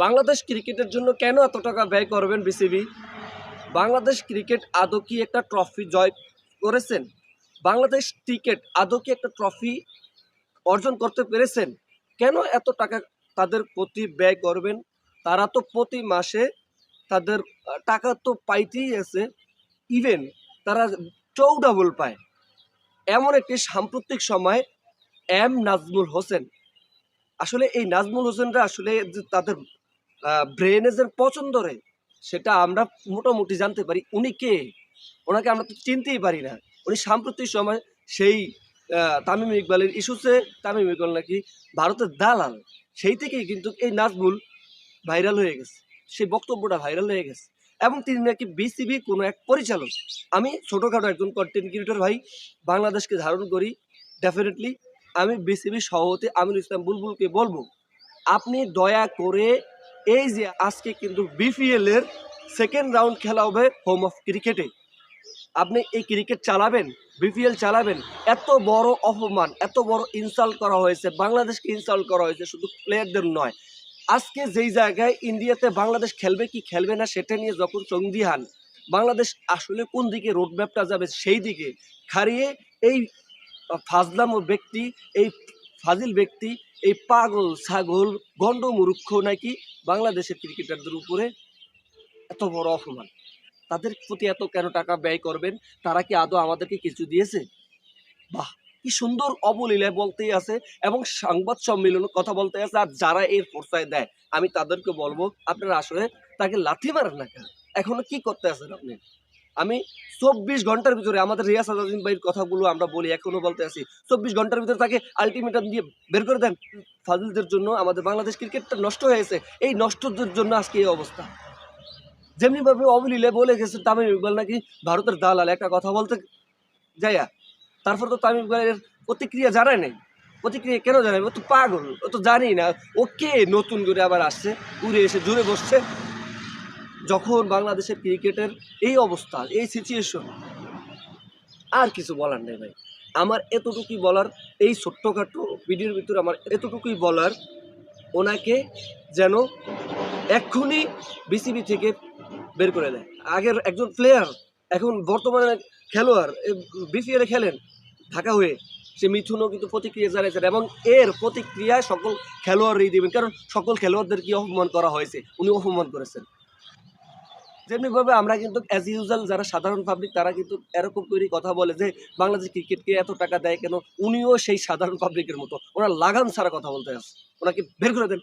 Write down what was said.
বাংলাদেশ ক্রিকেটের জন্য কেন এত টাকা ব্যয় করবেন বিসিবি? বাংলাদেশ ক্রিকেট আদৌ কি একটা ট্রফি জয় করেছেন? বাংলাদেশ ক্রিকেট আদৌ কি একটা ট্রফি অর্জন করতে পেরেছেন? কেন এত টাকা তাদের প্রতি ব্যয় করবেন? তারা তো প্রতি মাসে তাদের টাকা তো পাইতেই আছে। ইভেন তারা চৌডাবল পায়। এমন একটি সাম্প্রতিক সময় নাজমুল হোসেন, আসলে এই নাজমুল হোসেনরা আসলে যে তাদের ব্রেনে যে পছন্দ রে, সেটা আমরা মোটামুটি জানতে পারি। উনি কে? ওনাকে আমরা তো চিনতেই পারি না। উনি সাম্প্রতিক সময় সেই তামিম ইকবালের ইস্যুতে তামিম ইকবাল নাকি ভারতের দালাল, সেই থেকেই কিন্তু এই নাজমুল ভাইরাল হয়ে গেছে। সেই বক্তব্যটা ভাইরাল হয়ে গেছে এবং তিনি নাকি বিসিবি কোনো এক পরিচালক। আমি ছোটোখাটো একজন কন্টেন্ট ক্রিয়েটর ভাই, বাংলাদেশকে ধারণ করি। ডেফিনেটলি আমি বিসিবি সভাপতি আমিনুল ইসলাম বুলবুলকে বলবো, আপনি দয়া করে এই যে আজকে কিন্তু বিপিএল এর সেকেন্ড রাউন্ড খেলা হবে হোম অফ ক্রিকেটে, আপনি এই ক্রিকেট চালাবেন, বিপিএল চালাবেন? এত বড় অপমান, এত বড় ইনসাল্ট করা হয়েছে, বাংলাদেশকে ইনসাল্ট করা হয়েছে, শুধু প্লেয়ারদের নয়। আজকে যেই জায়গায় ইন্ডিয়াতে বাংলাদেশ খেলবে কি খেলবে না সেটা নিয়ে যখন সন্দিহান, বাংলাদেশ আসলে কোন দিকে রোডম্যাপটা যাবে সেই দিকে হারিয়ে এই ফাজলামো ব্যক্তি, এই ফাজিল ব্যক্তি, এই পাগল ছাগল গন্ডমূর্খ নাকি বাংলাদেশের ক্রিকেটারদের উপরে এত বড় অপমান। তাদের প্রতি এত কেন টাকা ব্যয় করবেন? তারা কি আদৌ আমাদেরকে কিছু দিয়েছে? বাহ, কি সুন্দর অবলীলায় বলতেই আছে এবং সংবাদ সম্মেলনে কথা বলতে আছে। আর যারা এর প্রশ্রয় দেয় আমি তাদেরকে বলবো, আপনারা আসলে তাকে লাথি মারেন না কেন? এখনো কি করতে আছেন আপনি? আমি 24 ঘন্টার ভিতরে আমাদের রিয়াজ আলাউদ্দিন ভাইয়ের কথাগুলো আমরা বলি, এখনো বলতে আছি, 24 ঘন্টার ভিতরে তাকে আলটিমেটাম দিয়ে বের করে দেন। ফাজিলদের জন্য আমাদের বাংলাদেশ ক্রিকেটটা নষ্ট হয়েছে, এই নষ্টদের জন্য আজকে এই অবস্থা। যেমনি ভাবে অবলীলায় বলে গেছে তামিম ইকবাল নাকি ভারতের দালাল, একটা কথা বলতে যাইয়া তারপর তো তামিম ইকবালের প্রতিক্রিয়া জানায় নাই। প্রতিক্রিয়া কেন জানাই? ও তো পাগল, ও তো জানি না ও কে, নতুন করে আবার আসছে, উড়ে এসে জুড়ে বসছে। যখন বাংলাদেশের ক্রিকেটের এই অবস্থা, এই সিচুয়েশন, আর কিছু বলার নেই ভাই। আমার এতটুকুই বলার, এই ছোট্টখাটো ভিডিওর ভিতরে আমার এতটুকুই বলার, ওনাকে যেন এক্ষুনি বিসিবি থেকে বের করে দেয়। আগের একজন প্লেয়ার, এখন বর্তমানে খেলোয়াড়, বিপিএল এ খেলেন ঢাকা হয়ে, সে মিথুনও কিন্তু প্রতিক্রিয়া জানিয়েছেন এবং এর প্রতিক্রিয়ায় সকল খেলোয়াড়ই দেবেন, কারণ সকল খেলোয়াড়দেরকে অপমান করা হয়েছে, উনি অপমান করেছেন। যেমনিভাবে আমরা কিন্তু অ্যাজ ইউজুয়াল যারা সাধারণ পাবলিক তারা কিন্তু এরকম করেই কথা বলে যে বাংলাদেশ ক্রিকেটকে এত টাকা দেয় কেন? উনিও সেই সাধারণ পাবলিকের মতো, ওনার লাগাম ছাড়া কথা বলতে আছে, ওনাকে বের করে দেন।